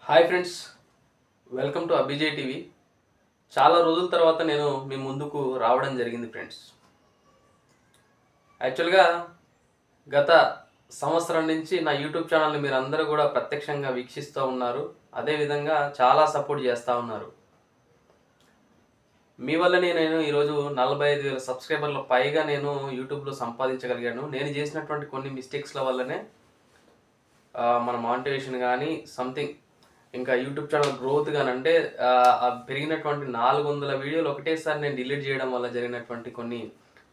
Hi friends, welcome to Abhijay TV. చాలా రోజుల తర్వాత నేను మీ ముందుకు రావడం జరిగింది ఫ్రెండ్స్. యాక్చువల్గా గత సంవత్సరం నుంచి నా యూట్యూబ్ ఛానల్ని మీరు అందరూ కూడా ప్రత్యక్షంగా వీక్షిస్తూ ఉన్నారు. అదేవిధంగా చాలా సపోర్ట్ చేస్తూ ఉన్నారు. మీ వల్లనే నేను ఈరోజు 45,000 సబ్స్క్రైబర్ల పైగా నేను యూట్యూబ్లో సంపాదించగలిగాను. నేను చేసినటువంటి కొన్ని మిస్టేక్స్ల వల్లనే మన మానిటైజేషన్ కానీ సంథింగ్ ఇంకా యూట్యూబ్ ఛానల్ గ్రోత్ కానీ అంటే పెరిగినటువంటి 400 వీడియోలు ఒకటేసారి నేను డిలీట్ చేయడం వల్ల జరిగినటువంటి కొన్ని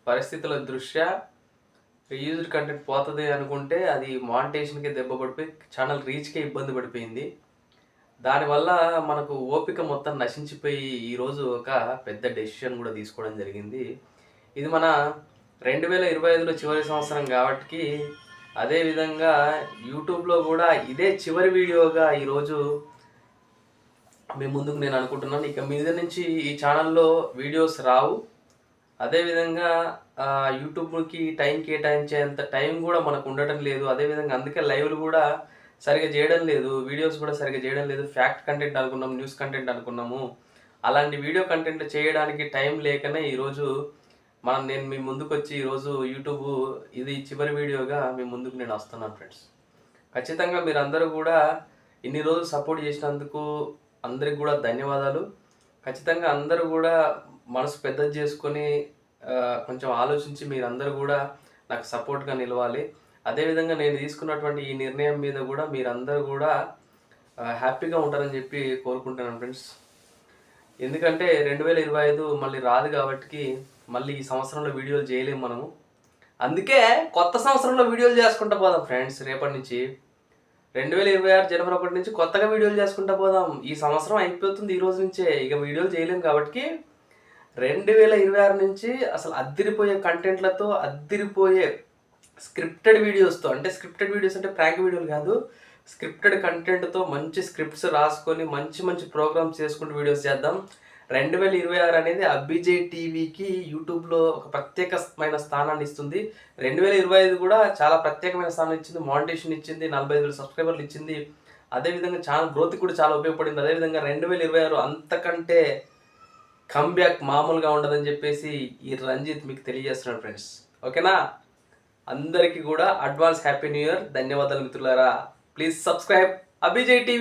పరిస్థితుల దృష్ట్యా యూజ్డ్ కంటెంట్ పోతుంది అనుకుంటే అది మానిటైజేషన్కి దెబ్బ పడిపోయి ఛానల్ రీచ్కే ఇబ్బంది పడిపోయింది. దానివల్ల మనకు ఓపిక మొత్తం నశించిపోయి ఈరోజు ఒక పెద్ద డెసిషన్ కూడా తీసుకోవడం జరిగింది. ఇది మన 2025లో చివరి సంవత్సరం కాబట్టి అదేవిధంగా యూట్యూబ్లో కూడా ఇదే చివరి వీడియోగా ఈరోజు మీ ముందుకు నేను అనుకుంటున్నాను. ఇక మీద నుంచి ఈ ఛానల్లో వీడియోస్ రావు. అదేవిధంగా యూట్యూబ్కి టైం కేటాయించేంత టైం కూడా మనకు ఉండటం లేదు. అదేవిధంగా అందుకే లైవ్లు కూడా సరిగా చేయడం లేదు, వీడియోస్ కూడా సరిగా చేయడం లేదు. ఫ్యాక్ట్ కంటెంట్ అనుకున్నాము, న్యూస్ కంటెంట్ అనుకున్నాము. అలాంటి వీడియో కంటెంట్ చేయడానికి టైం లేకనే ఈరోజు నేను మీ ముందుకు వచ్చి ఈరోజు యూట్యూబ్ ఇది చివరి వీడియోగా మీ ముందుకు నేను వస్తున్నాను ఫ్రెండ్స్. ఖచ్చితంగా మీరు అందరూ కూడా ఇన్ని రోజులు సపోర్ట్ చేసినందుకు అందరికి కూడా ధన్యవాదాలు. ఖచ్చితంగా అందరూ కూడా మనసు పెద్దది చేసుకొని కొంచెం ఆలోచించి మీరందరూ కూడా నాకు సపోర్ట్గా నిలవాలి. అదేవిధంగా నేను తీసుకున్నటువంటి ఈ నిర్ణయం మీద కూడా మీరందరూ కూడా హ్యాపీగా ఉంటారని చెప్పి కోరుకుంటున్నాను ఫ్రెండ్స్. ఎందుకంటే 2025 మళ్ళీ రాదు కాబట్టి మళ్ళీ ఈ సంవత్సరంలో వీడియోలు చేయలేము మనము. అందుకే కొత్త సంవత్సరంలో వీడియోలు చేసుకుంటూ పోదాం ఫ్రెండ్స్. రేపటి నుంచి 2026 జనవరి 1 నుంచి కొత్తగా వీడియోలు చేసుకుంటూ పోదాం. ఈ సంవత్సరం అయిపోతుంది ఈ రోజు నుంచే, ఇక వీడియోలు చేయలేము కాబట్టి 2026 నుంచి అసలు అద్దిరిపోయే కంటెంట్లతో, అద్దిరిపోయే స్క్రిప్టెడ్ వీడియోస్తో, అంటే స్క్రిప్టెడ్ వీడియోస్ అంటే ప్రాంక్ వీడియోలు కాదు, స్క్రిప్టెడ్ కంటెంట్తో మంచి స్క్రిప్ట్స్ రాసుకొని మంచి మంచి ప్రోగ్రామ్స్ చేసుకుంటూ వీడియోస్ చేద్దాం. 2026 అనేది అభిజయ్ టీవీకి యూట్యూబ్లో ఒక ప్రత్యేకమైన స్థానాన్ని ఇస్తుంది. 2025 కూడా చాలా ప్రత్యేకమైన స్థానం ఇచ్చింది, మానిటైజేషన్ ఇచ్చింది, 45,000 సబ్స్క్రైబర్లు ఇచ్చింది. అదేవిధంగా ఛానల్ గ్రోత్కి కూడా చాలా ఉపయోగపడింది. అదేవిధంగా 2026 అంతకంటే కమ్బ్యాక్ మామూలుగా ఉండదని చెప్పేసి ఈ రంజిత్ మీకు తెలియజేస్తున్నాడు ఫ్రెండ్స్. ఓకేనా? అందరికీ కూడా అడ్వాన్స్ హ్యాపీ న్యూ ఇయర్. ధన్యవాదాలు మిత్రులారా. Please subscribe Abhijay TV.